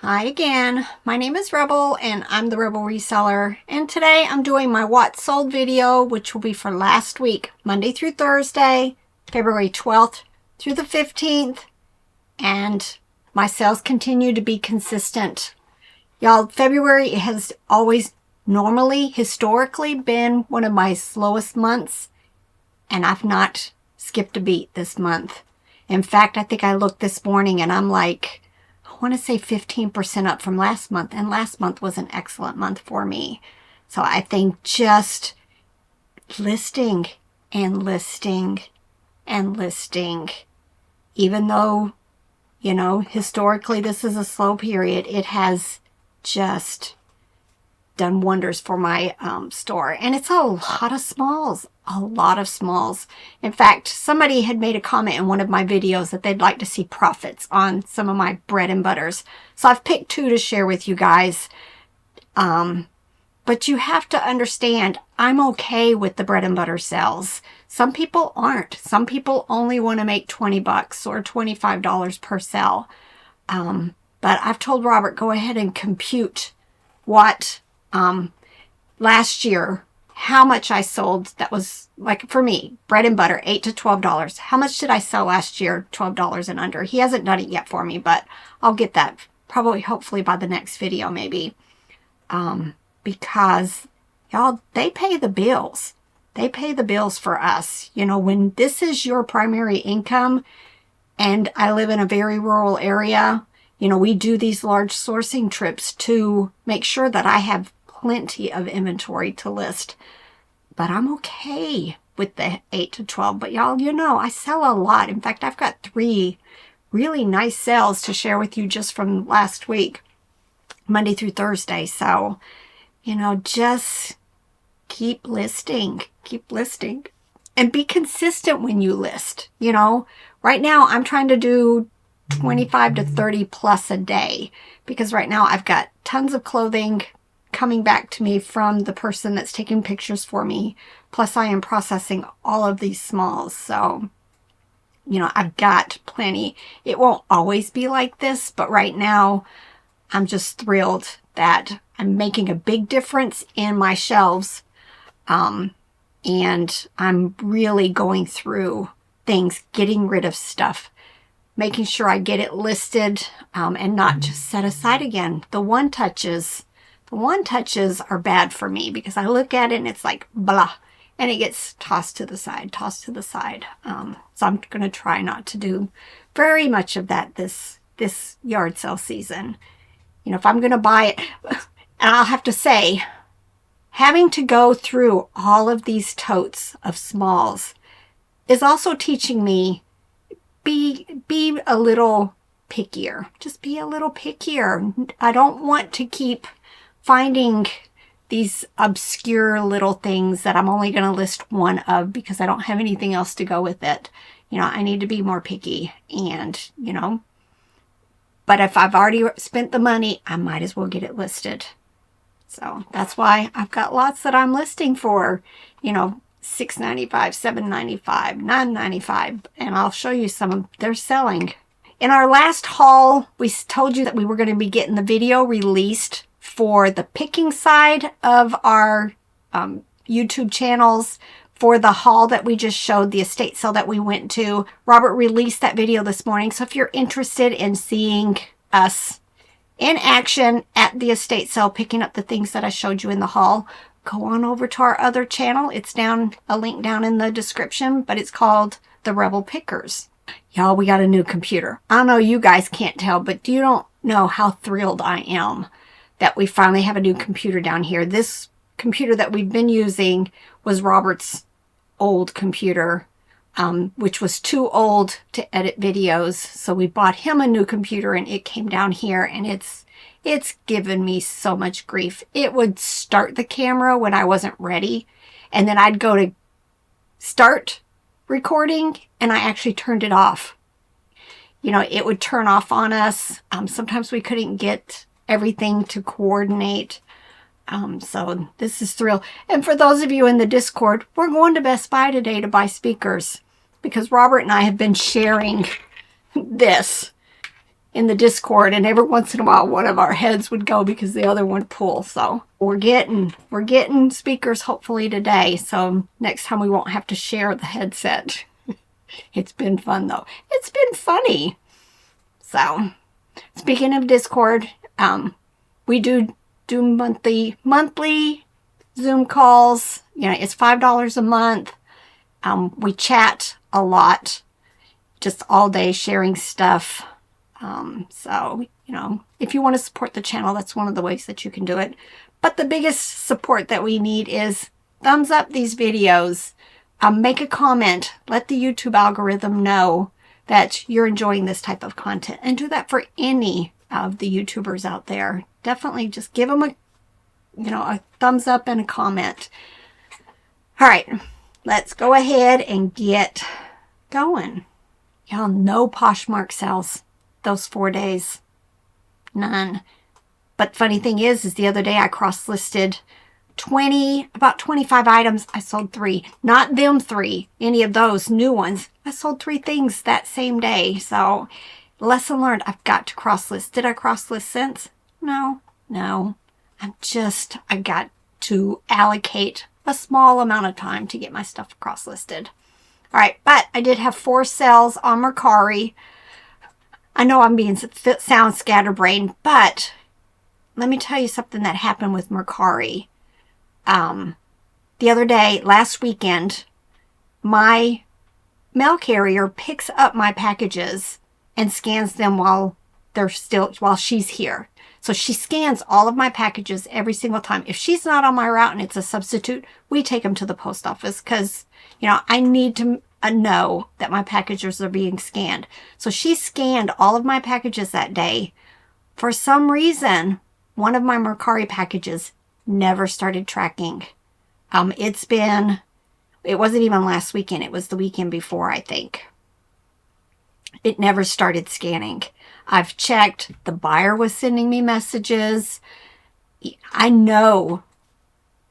Hi again, my name is Rebel and I'm the Rebel Reseller, and today I'm doing my What Sold video, which will be for last week, Monday through Thursday, February 12th through the 15th, and my sales continue to be consistent. Y'all, February has always historically been one of my slowest months, and I've not skipped a beat this month. In fact, I think I looked this morning and I'm like, I want to say 15% up from last month, and last month was an excellent month for me. So I think just listing and listing and listing, even though, you know, historically this is a slow period, it has just done wonders for my store. And it's a lot of smalls. In fact, somebody had made a comment in one of my videos that they'd like to see profits on some of my bread and butters. So I've picked two to share with you guys. But you have to understand, I'm okay with the bread and butter sales. Some people aren't. Some people only want to make 20 bucks or $25 per sale. But I've told Robert, go ahead and compute what last year, how much I sold. That was, like, for me, bread and butter, $8 to $12. How much did I sell last year? $12 and under. He hasn't done it yet for me, but I'll get that probably, hopefully by the next video maybe. Because y'all, they pay the bills. They pay the bills for us. You know, when this is your primary income, and I live in a very rural area, you know, we do these large sourcing trips to make sure that I have plenty of inventory to list. But I'm okay with the 8 to 12. But y'all, you know, I sell a lot. In fact, I've got 3 really nice sales to share with you just from last week, Monday through Thursday. So, you know, just keep listing, and be consistent when you list. You know, right now I'm trying to do 25 to 30 plus a day, because right now I've got tons of clothing coming back to me from the person that's taking pictures for me. Plus I am processing all of these smalls. So, you know, I've got plenty. It won't always be like this, but right now I'm just thrilled that I'm making a big difference in my shelves. And I'm really going through things, getting rid of stuff, making sure I get it listed, and not just set aside again. The one touches are bad for me, because I look at it and it's like blah, and it gets tossed to the side. So I'm going to try not to do very much of that this yard sale season. You know, if I'm going to buy it, and I'll have to say, having to go through all of these totes of smalls is also teaching me be a little pickier. Just be a little pickier. I don't want to keep finding these obscure little things that I'm only going to list one of because I don't have anything else to go with it. You know, I need to be more picky, and, you know, but if I've already spent the money, I might as well get it listed. So that's why I've got lots that I'm listing for, you know, $6.95, $7.95, $9.95, and I'll show you some of they're selling. In our last haul, we told you that we were going to be getting the video released for the picking side of our YouTube channels for the haul that we just showed, the estate sale that we went to. Robert released that video this morning, so if you're interested in seeing us in action at the estate sale, picking up the things that I showed you in the haul, go on over to our other channel. It's down, a link down in the description, but it's called The Rebel Pickers. Y'all, we got a new computer. I don't know, you guys can't tell, but you don't know how thrilled I am that we finally have a new computer down here. This computer that we've been using was Robert's old computer, which was too old to edit videos. So we bought him a new computer, and it came down here, and it's given me so much grief. It would start the camera when I wasn't ready, and then I'd go to start recording and I actually turned it off. You know, it would turn off on us. Sometimes we couldn't get everything to coordinate. So this is thrill. And for those of you in the Discord, we're going to Best Buy today to buy speakers, because Robert and I have been sharing this. in the Discord, and every once in a while one of our heads would go because the other one pull. So we're getting speakers hopefully today, so next time we won't have to share the headset. It's been fun though. It's been funny. So speaking of Discord, we do monthly Zoom calls. You know, it's $5 a month. We chat a lot, just all day sharing stuff. So, you know, if you want to support the channel, that's one of the ways that you can do it. But the biggest support that we need is thumbs up these videos. Make a comment. Let the YouTube algorithm know that you're enjoying this type of content. And do that for any of the YouTubers out there. Definitely just give them a thumbs up and a comment. All right, let's go ahead and get going. Y'all, no Poshmark sales those 4 days. None. But funny thing is the other day I cross-listed about 25 items. I sold 3. Not them 3, any of those new ones. I sold 3 things that same day. So, lesson learned, I've got to cross-list. Did I cross-list since? No. I got to allocate a small amount of time to get my stuff cross-listed. All right, but I did have 4 sales on Mercari. I know I'm being sound scatterbrained, but let me tell you something that happened with Mercari. The other day, last weekend, my mail carrier picks up my packages and scans them while she's here. So she scans all of my packages every single time. If she's not on my route and it's a substitute, we take them to the post office because, you know, I need to know that my packages are being scanned. So she scanned all of my packages that day. For some reason, one of my Mercari packages never started tracking. It wasn't even last weekend. It was the weekend before, I think. It never started scanning. I've checked. The buyer was sending me messages. I know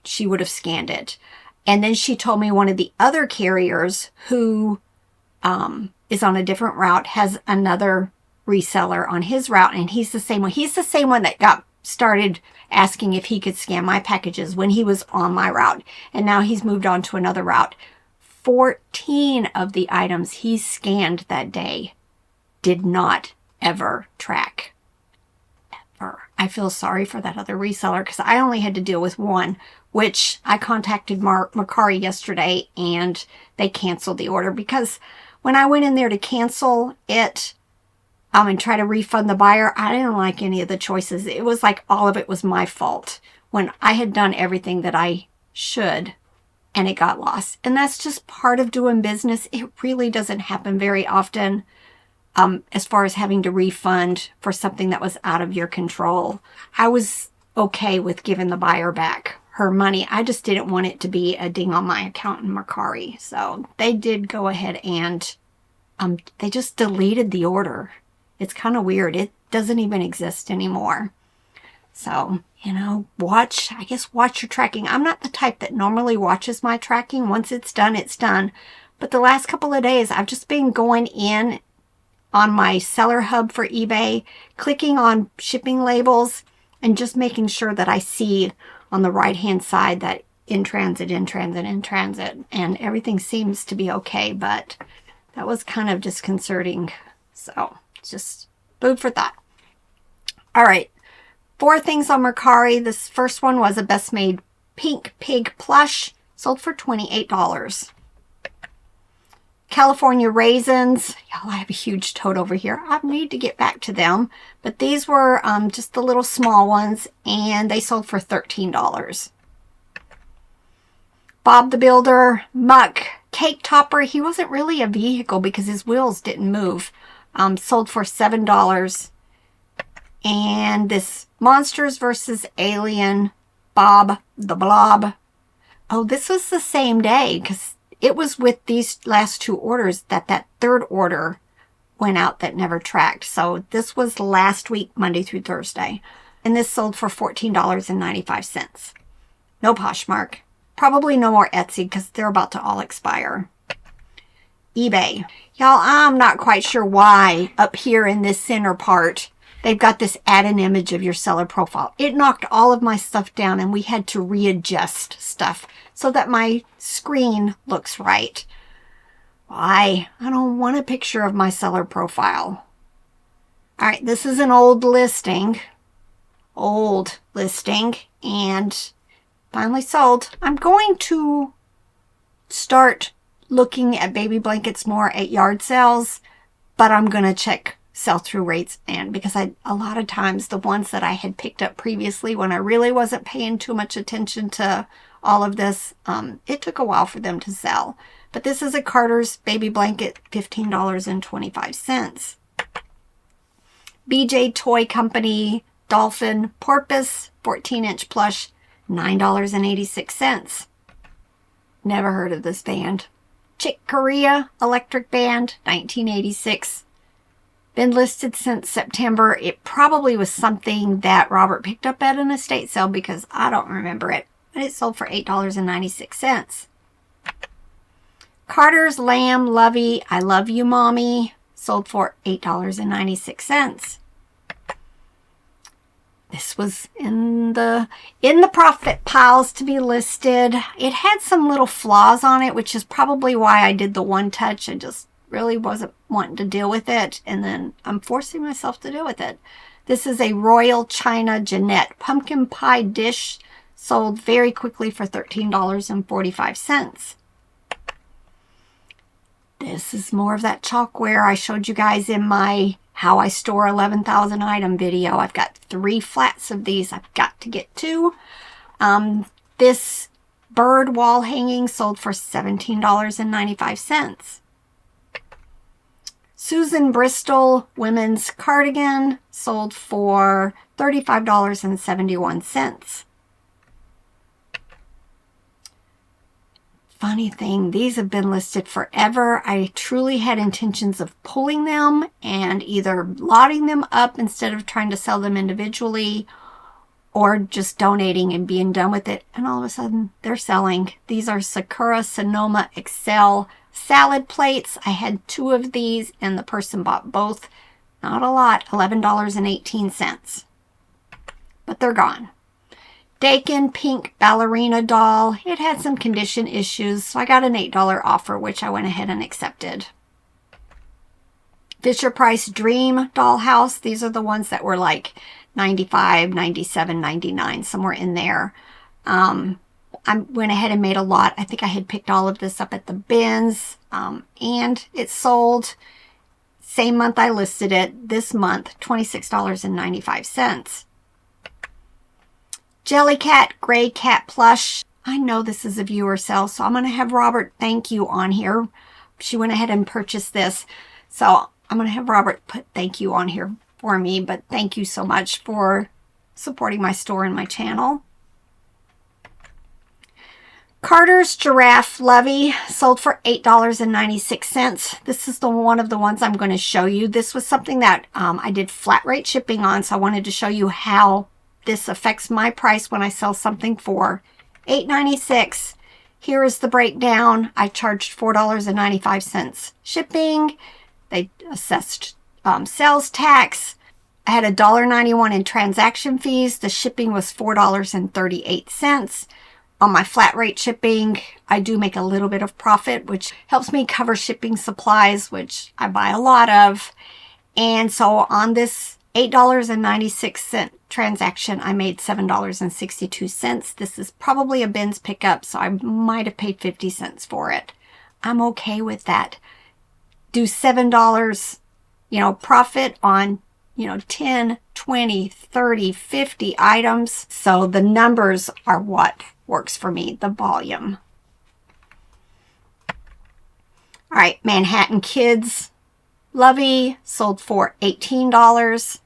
she would have scanned it. And then she told me one of the other carriers who is on a different route has another reseller on his route, and he's the same one. He's the same one that got started asking if he could scan my packages when he was on my route, and now he's moved on to another route. 14 of the items he scanned that day did not ever track. Ever. I feel sorry for that other reseller because I only had to deal with one, which I contacted Mercari yesterday and they canceled the order because when I went in there to cancel it and try to refund the buyer, I didn't like any of the choices. It was like all of it was my fault when I had done everything that I should and it got lost. And that's just part of doing business. It really doesn't happen very often. As far as having to refund for something that was out of your control. I was okay with giving the buyer back her money. I just didn't want it to be a ding on my account in Mercari. So they did go ahead and they just deleted the order. It's kind of weird. It doesn't even exist anymore. So, you know, watch your tracking. I'm not the type that normally watches my tracking. Once it's done, it's done. But the last couple of days, I've just been going in on my seller hub for eBay, clicking on shipping labels, and just making sure that I see on the right-hand side that in transit, and everything seems to be okay, but that was kind of disconcerting. So, just food for thought. All right, 4 things on Mercari. This first one was a Best Made Pink Pig Plush, sold for $28. California raisins. Y'all, I have a huge tote over here. I need to get back to them. But these were just the little small ones, and they sold for $13. Bob the Builder Muck Cake Topper. He wasn't really a vehicle because his wheels didn't move. Sold for $7. And this Monsters vs. Alien Bob the Blob. Oh, this was the same day because it was with these last 2 orders that third order went out that never tracked. So this was last week, Monday through Thursday. And this sold for $14.95. No Poshmark. Probably no more Etsy because they're about to all expire. eBay. Y'all, I'm not quite sure why up here in this center part, they've got this add an image of your seller profile. It knocked all of my stuff down and we had to readjust stuff so that my screen looks right. Why? I don't want a picture of my seller profile. All right, this is an old listing, and finally sold. I'm going to start looking at baby blankets more at yard sales, but I'm going to check sell-through rates, and because a lot of times the ones that I had picked up previously when I really wasn't paying too much attention to all of this, it took a while for them to sell. But this is a Carter's baby blanket, $15.25. BJ Toy Company Dolphin Porpoise 14-inch plush, $9.86. Never heard of this band. Chick Corea Electric Band, 1986. Been listed since September. It probably was something that Robert picked up at an estate sale because I don't remember it. But it sold for $8.96. Carter's Lamb Lovey I Love You Mommy sold for $8.96. This was in the profit piles to be listed. It had some little flaws on it, which is probably why I did the one touch. I just really wasn't wanting to deal with it, and then I'm forcing myself to deal with it. This is a Royal China Jeanette pumpkin pie dish, sold very quickly for $13.45. This is more of that chalkware I showed you guys in my How I Store 11,000 Item video. I've got 3 flats of these I've got to get to. This bird wall hanging sold for $17.95. Susan Bristol women's cardigan sold for $35.71. Funny thing, these have been listed forever. I truly had intentions of pulling them and either lotting them up instead of trying to sell them individually, or just donating and being done with it. And all of a sudden, they're selling. These are Sakura Sonoma Excel salad plates. I had 2 of these and the person bought both. Not a lot, $11.18. But they're gone. Dakin Pink Ballerina Doll. It had some condition issues, so I got an $8 offer, which I went ahead and accepted. Fisher Price Dream Dollhouse. These are the ones that were like $95, $97, $99, somewhere in there. I went ahead and made a lot. I think I had picked all of this up at the bins, and it sold same month I listed it. This month, $26.95. Jellycat Gray Cat Plush. I know this is a viewer sale, so I'm going to have Robert thank you on here. She went ahead and purchased this, so I'm going to have Robert put thank you on here for me, but thank you so much for supporting my store and my channel. Carter's Giraffe Lovey sold for $8.96. This is one of the ones I'm going to show you. This was something that I did flat rate shipping on, so I wanted to show you how this affects my price when I sell something for $8.96. Here is the breakdown. I charged $4.95 shipping. They assessed sales tax. I had $1.91 in transaction fees. The shipping was $4.38. On my flat rate shipping, I do make a little bit of profit, which helps me cover shipping supplies, which I buy a lot of. And so on this $8.96 transaction, I made $7.62. This is probably a bins pickup, so I might have paid 50 cents for it. I'm okay with that. Do $7, profit on, 10, 20, 30, 50 items. So the numbers are what works for me, the volume. All right, Manhattan Kids Lovey sold for $18.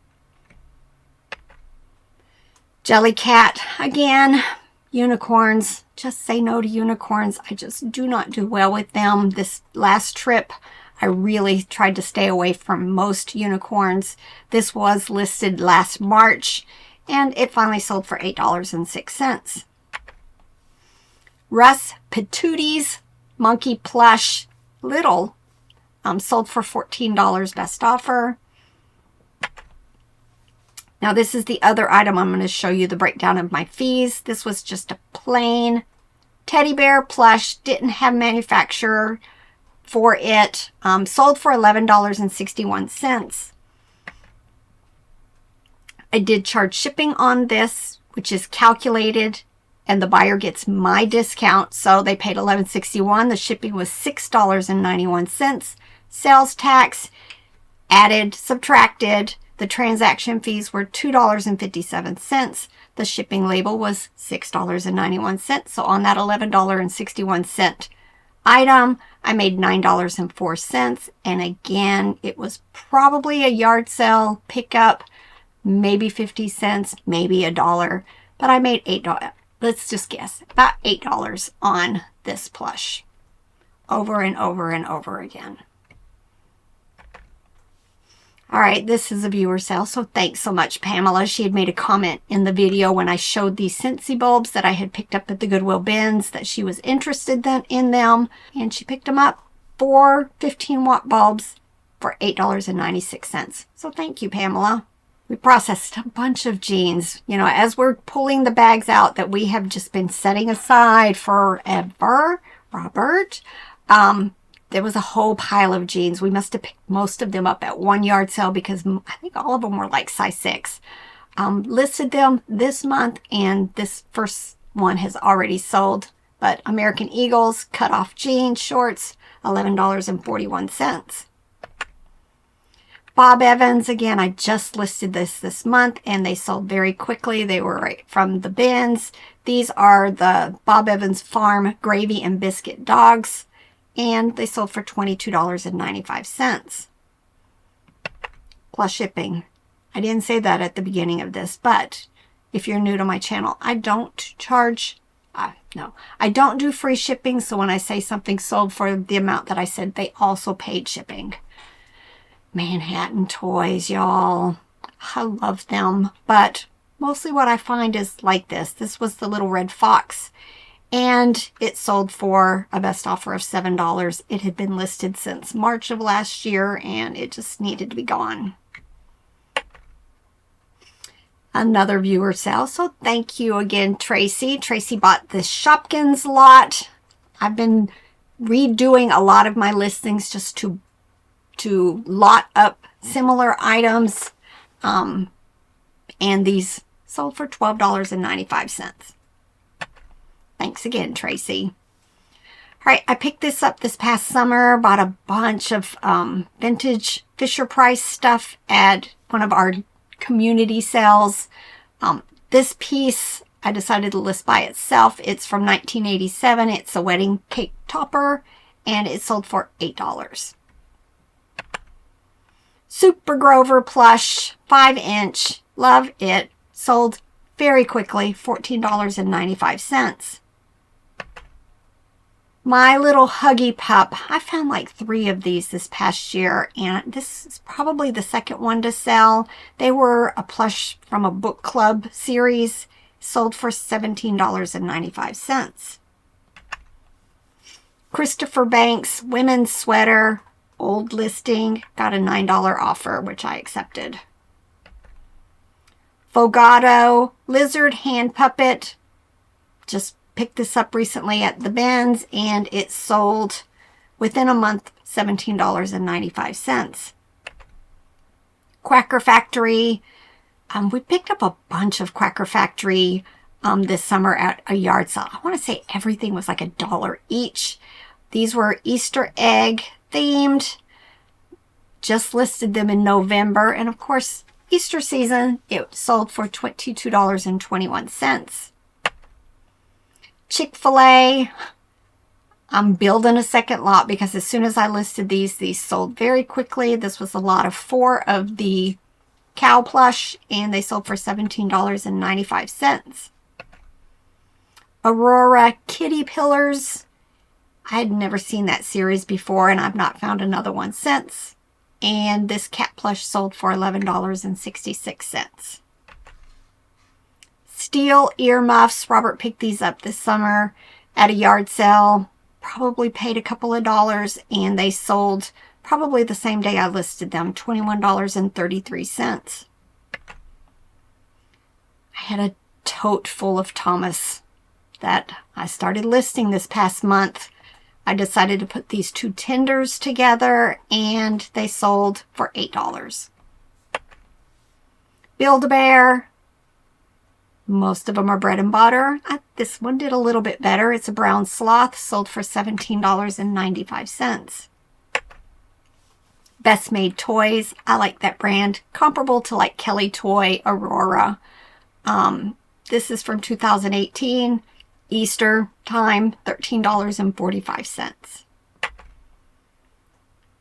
Jellycat, again, unicorns. Just say no to unicorns. I just do not do well with them. This last trip, I really tried to stay away from most unicorns. This was listed last March, and it finally sold for $8.06. Russ Patooties Monkey Plush Little sold for $14, best offer. Now this is the other item. I'm going to show you the breakdown of my fees. This was just a plain teddy bear plush, didn't have manufacturer for it. Sold for $11.61. I did charge shipping on this, which is calculated, and the buyer gets my discount. So they paid $11.61. The shipping was $6.91. Sales tax added, subtracted. The transaction fees were $2.57. The shipping label was $6.91. So on that $11.61 item, I made $9.04. And again, it was probably a yard sale pickup, maybe 50 cents, maybe $1. But I made $8. Let's just guess, about $8 on this plush. Over and over and over again. All right, this is a viewer sale, so thanks so much, Pamela. She had made a comment in the video when I showed these Scentsy bulbs that I had picked up at the Goodwill bins that she was interested in them, and she picked them up for 15-watt bulbs for $8.96. So thank you, Pamela. We processed a bunch of jeans, you know, as we're pulling the bags out that we have just been setting aside forever, Robert. There was a whole pile of jeans. We must have picked most of them up at one yard sale because I think all of them were like size 6. Listed them this month, and this first one has already sold. But American Eagles, cut-off jeans, shorts, $11.41. Bob Evans, again, I just listed this month, and they sold very quickly. They were right from the bins. These are the Bob Evans Farm Gravy and Biscuit Dogs, and they sold for $22.95. Plus shipping. I didn't say that at the beginning of this, but if you're new to my channel, I don't charge, no, I don't do free shipping. So when I say something sold for the amount that I said, they also paid shipping. Manhattan toys, y'all. I love them, but mostly what I find is like this. This was the little red fox, and it sold for a best offer of $7. It had been listed since March of last year, and it just needed to be gone. Another viewer sale, so thank you again, Tracy. Tracy bought this Shopkins lot. I've been redoing a lot of my listings just to lot up similar items, and these sold for $12.95. Thanks again, Tracy. All right, I picked this up this past summer, bought a bunch of vintage Fisher-Price stuff at one of our community sales. This piece I decided to list by itself. It's from 1987. It's a wedding cake topper, and it sold for $8. Super Grover plush, 5-inch. Love it. Sold very quickly, $14.95. My Little Huggy Pup. I found like 3 of these this past year, and this is probably the second one to sell. They were a plush from a book club series. Sold for $17.95. Christopher Banks women's sweater. Old listing, got a $9 offer, which I accepted. Fogato lizard hand puppet. Just picked this up recently at the bins, and it sold within a month, $17.95. Quacker Factory. We picked up a bunch of Quacker Factory this summer at a yard sale. I want to say everything was like $1 each. These were Easter egg themed. Just listed them in November, and of course Easter season, it sold for $22.21. Chick-fil-A, I'm building a second lot because as soon as I listed these sold very quickly. This was a lot of 4 of the cow plush, and they sold for $17.95. Aurora kitty pillars. I had never seen that series before, and I've not found another one since. And this cat plush sold for $11.66. Steel earmuffs. Robert picked these up this summer at a yard sale. Probably paid a couple of dollars, and they sold probably the same day I listed them, $21.33. I had a tote full of Thomas that I started listing this past month. I decided to put these two tenders together and they sold for $8. Build-A-Bear. Most of them are bread and butter. This one did a little bit better. It's a brown sloth, sold for $17.95. Best Made Toys. I like that brand. Comparable to like Kelly Toy, Aurora. This is from 2018. Easter time, $13.45.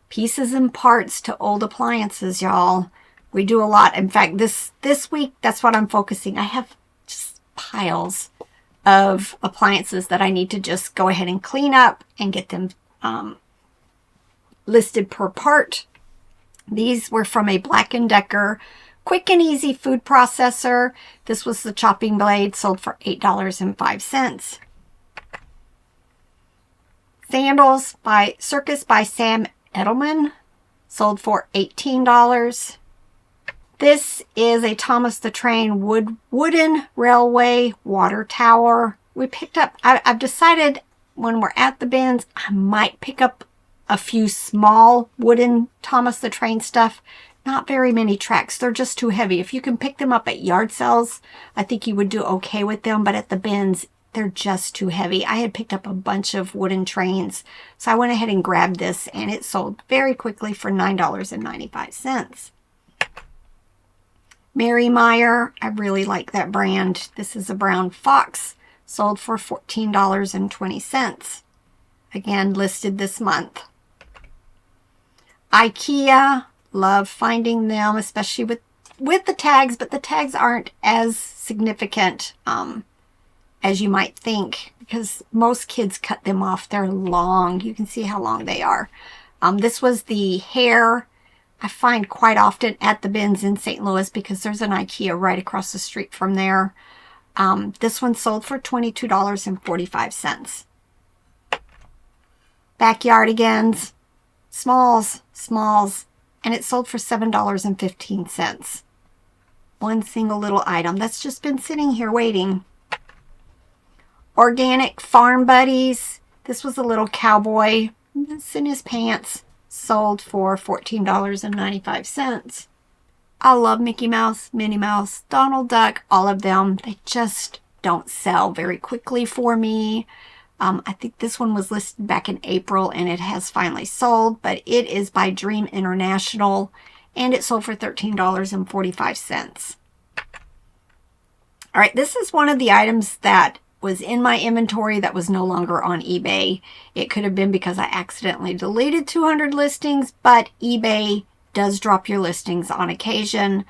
Pieces and parts to old appliances, y'all. We do a lot. In fact, this week, that's what I'm focusing. I have just piles of appliances that I need to just go ahead and clean up and get them listed per part. These were from a Black & Decker quick and easy food processor. This was the chopping blade, sold for $8.05. Sandals by Circus by Sam Edelman, sold for $18. This is a Thomas the Train wooden railway water tower. We picked up, I've decided when we're at the bins, I might pick up a few small wooden Thomas the Train stuff. Not very many tracks. They're just too heavy. If you can pick them up at yard sales, I think you would do okay with them. But at the bins, they're just too heavy. I had picked up a bunch of wooden trains. So I went ahead and grabbed this. And it sold very quickly for $9.95. Mary Meyer. I really like that brand. This is a brown fox. Sold for $14.20. Again, listed this month. IKEA. Love finding them, especially with the tags, but the tags aren't as significant as you might think because most kids cut them off. They're long. You can see how long they are. This was the hair I find quite often at the bins in St. Louis because there's an IKEA right across the street from there. This one sold for $22.45. Backyardigans, smalls. And it sold for $7.15. One single little item that's just been sitting here waiting. Organic Farm Buddies. This was a little cowboy. It's in his pants. Sold for $14.95. I love Mickey Mouse, Minnie Mouse, Donald Duck, all of them. They just don't sell very quickly for me. I think this one was listed back in April and it has finally sold, but it is by Dream International and it sold for $13.45. All right, this is one of the items that was in my inventory that was no longer on eBay. It could have been because I accidentally deleted 200 listings, but eBay does drop your listings on occasion.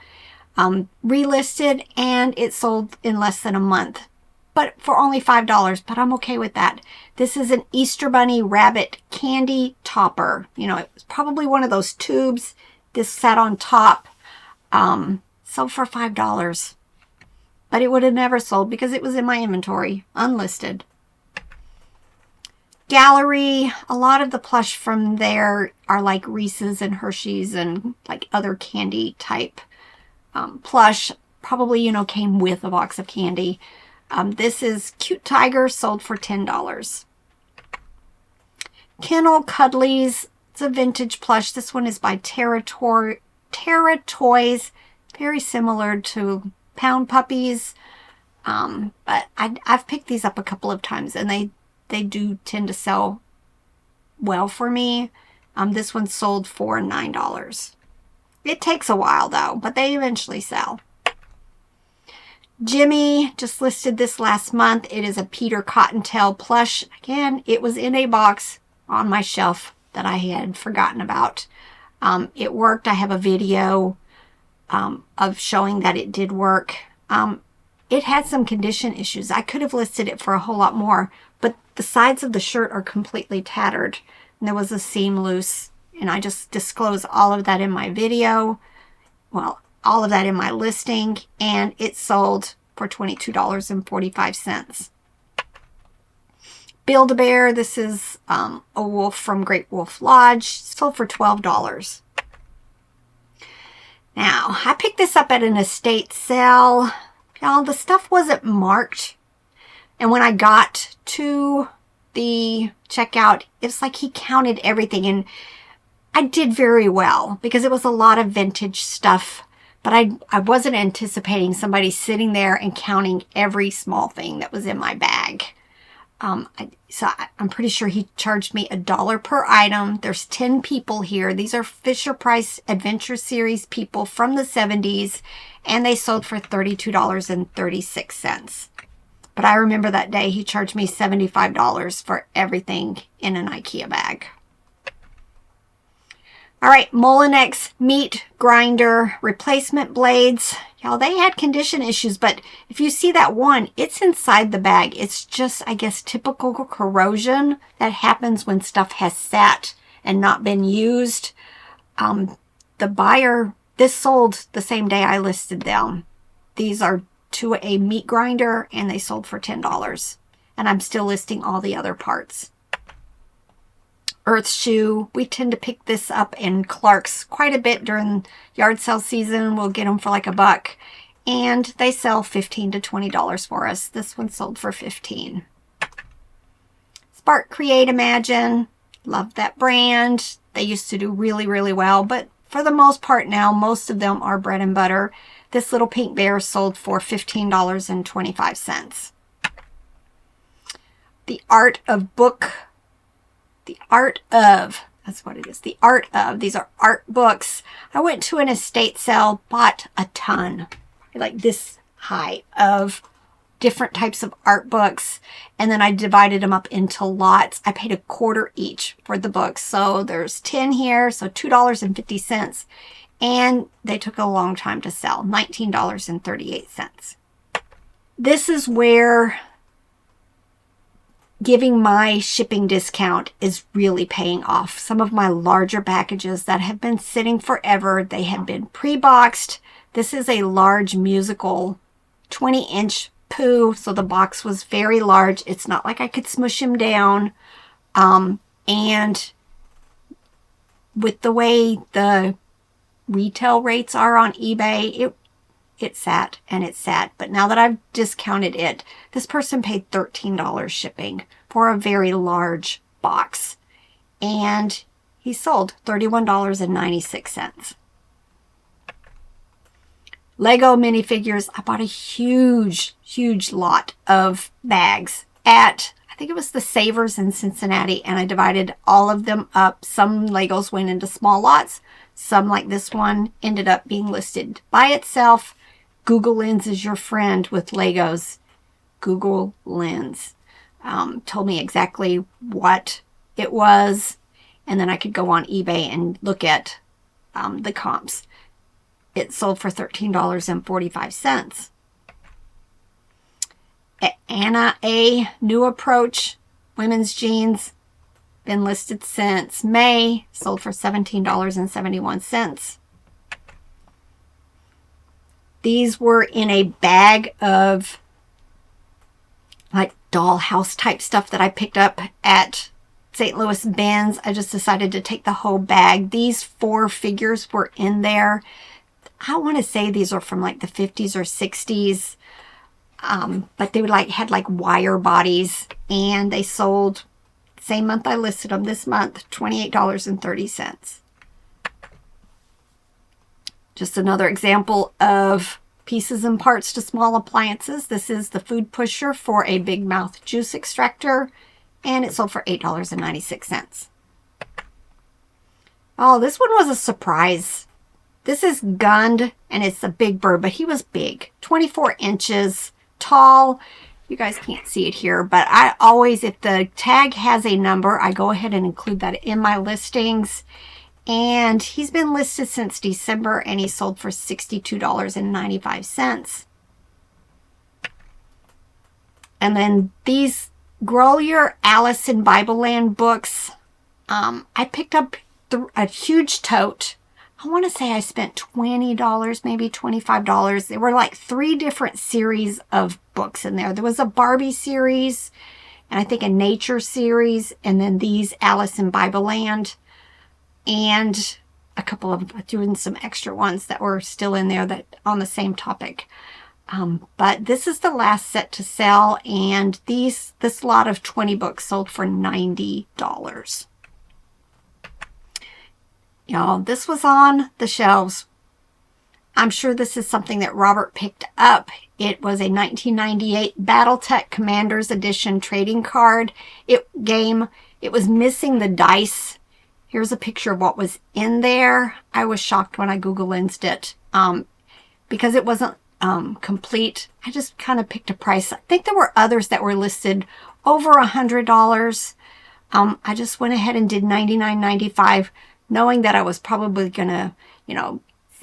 Relisted and it sold in less than a month. But for only $5, but I'm okay with that. This is an Easter Bunny rabbit candy topper. You know, it was probably one of those tubes. This sat on top. Sold for $5. But it would have never sold because it was in my inventory, unlisted. Gallery, a lot of the plush from there are like Reese's and Hershey's and like other candy type plush. Probably, you know, came with a box of candy. This is Cute Tiger, sold for $10. Kennel Cuddlies. It's a vintage plush. This one is by Terra Toys. Very similar to Pound Puppies. But I've picked these up a couple of times and they do tend to sell well for me. This one sold for $9. It takes a while though, but they eventually sell. Jimmy, just listed this last month. It is a Peter Cottontail plush. Again, it was in a box on my shelf that I had forgotten about. It worked. I have a video of showing that it did work. It had some condition issues. I could have listed it for a whole lot more, but the sides of the shirt are completely tattered. And there was a seam loose, and I just disclose all of that in my video. Well, all of that in my listing, and it sold for $22.45. Build-A-Bear. This is a wolf from Great Wolf Lodge. Sold for $12. Now, I picked this up at an estate sale. Y'all, the stuff wasn't marked. And when I got to the checkout, it's like he counted everything. And I did very well because it was a lot of vintage stuff. But I wasn't anticipating somebody sitting there and counting every small thing that was in my bag. So I'm pretty sure he charged me $1 per item. There's 10 people here. These are Fisher-Price Adventure Series people from the 70s, and they sold for $32.36. But I remember that day he charged me $75 for everything in an IKEA bag. All right, Molinex meat grinder replacement blades. Y'all, they had condition issues, but if you see that one, it's inside the bag. It's just, I guess, typical corrosion that happens when stuff has sat and not been used. The buyer, this sold the same day I listed them. These are to a meat grinder, and they sold for $10. And I'm still listing all the other parts. Earth shoe. We tend to pick this up in Clark's quite a bit during yard sale season. We'll get them for like $1. And they sell $15 to $20 for us. This one sold for $15. Spark, Create, Imagine. Love that brand. They used to do really, really well. But for the most part now, most of them are bread and butter. This little pink bear sold for $15.25. The Art of Book. The Art of, that's what it is. The Art of, these are art books. I went to an estate sale, bought a ton, like this high, of different types of art books. And then I divided them up into lots. I paid $0.25 each for the books. So there's 10 here, so $2.50. And they took a long time to sell, $19.38. This is where giving my shipping discount is really paying off. Some of my larger packages that have been sitting forever, they have been pre-boxed. This is a large musical 20-inch Pooh, so the box was very large. It's not like I could smush him down. And with the way the retail rates are on eBay, it sat and it sat. But now that I've discounted it, this person paid $13 shipping for a very large box. And he sold $31.96. Lego minifigures. I bought a huge, huge lot of bags at, I think it was the Savers in Cincinnati, and I divided all of them up. Some Legos went into small lots. Some, like this one, ended up being listed by itself. Google Lens is your friend with Legos. Google Lens told me exactly what it was, and then I could go on eBay and look at the comps. It sold for $13.45. Anna A. New Approach women's jeans, been listed since May, sold for $17.71. These were in a bag of like dollhouse type stuff that I picked up at St. Louis Ben's. I just decided to take the whole bag. These 4 figures were in there. I want to say these are from like the 50s or 60s. But they would had wire bodies, and they sold, same month I listed them, this month, $28.30. Just another example of pieces and parts to small appliances. This is the food pusher for a big mouth juice extractor, and it sold for $8.96. Oh, this one was a surprise. This is Gund, and it's a big bird, but he was big, 24 inches tall. You guys can't see it here, but I always, if the tag has a number, I go ahead and include that in my listings. And he's been listed since December, and he sold for $62.95. And then these Grolier Alice in Bible Land books, I picked up a huge tote. I want to say I spent $20, maybe $25. There were like 3 different series of books in there. There was a Barbie series, and I think a nature series, and then these Alice in Bible Land, and a couple of doing some extra ones that were still in there that on the same topic. But this is the last set to sell, and this lot of 20 books sold for $90. Y'all, this was on the shelves. I'm sure this is something that Robert picked up. It was a 1998 BattleTech Commander's Edition trading card game. It was missing the dice. Here's a picture of what was in there. I was shocked when I Google Lensed it because it wasn't complete. I just kind of picked a price. I think there were others that were listed over $100. I just went ahead and did $99.95, knowing that I was probably gonna,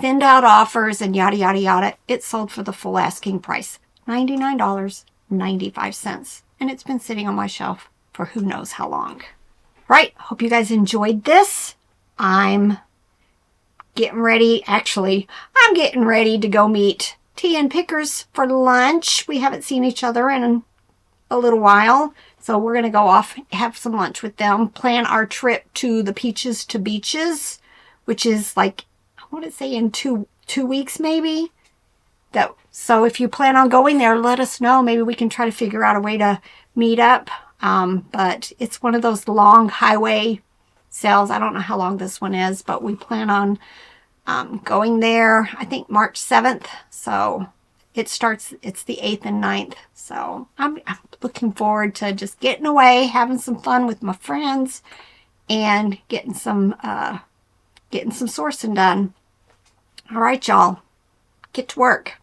send out offers and yada yada yada. It sold for the full asking price, $99.95, and it's been sitting on my shelf for who knows how long. Right, hope you guys enjoyed this. I'm getting ready. Actually, I'm getting ready to go meet Tia and Pickers for lunch. We haven't seen each other in a little while, so we're going to go off, have some lunch with them, plan our trip to the Peaches to Beaches, which is like, I want to say in two weeks maybe. So if you plan on going there, let us know. Maybe we can try to figure out a way to meet up. But it's one of those long highway sales. I don't know how long this one is, but we plan on going there, I think March 7th. So it's the 8th and 9th. So I'm looking forward to just getting away, having some fun with my friends, and getting some sourcing done. All right, y'all, get to work.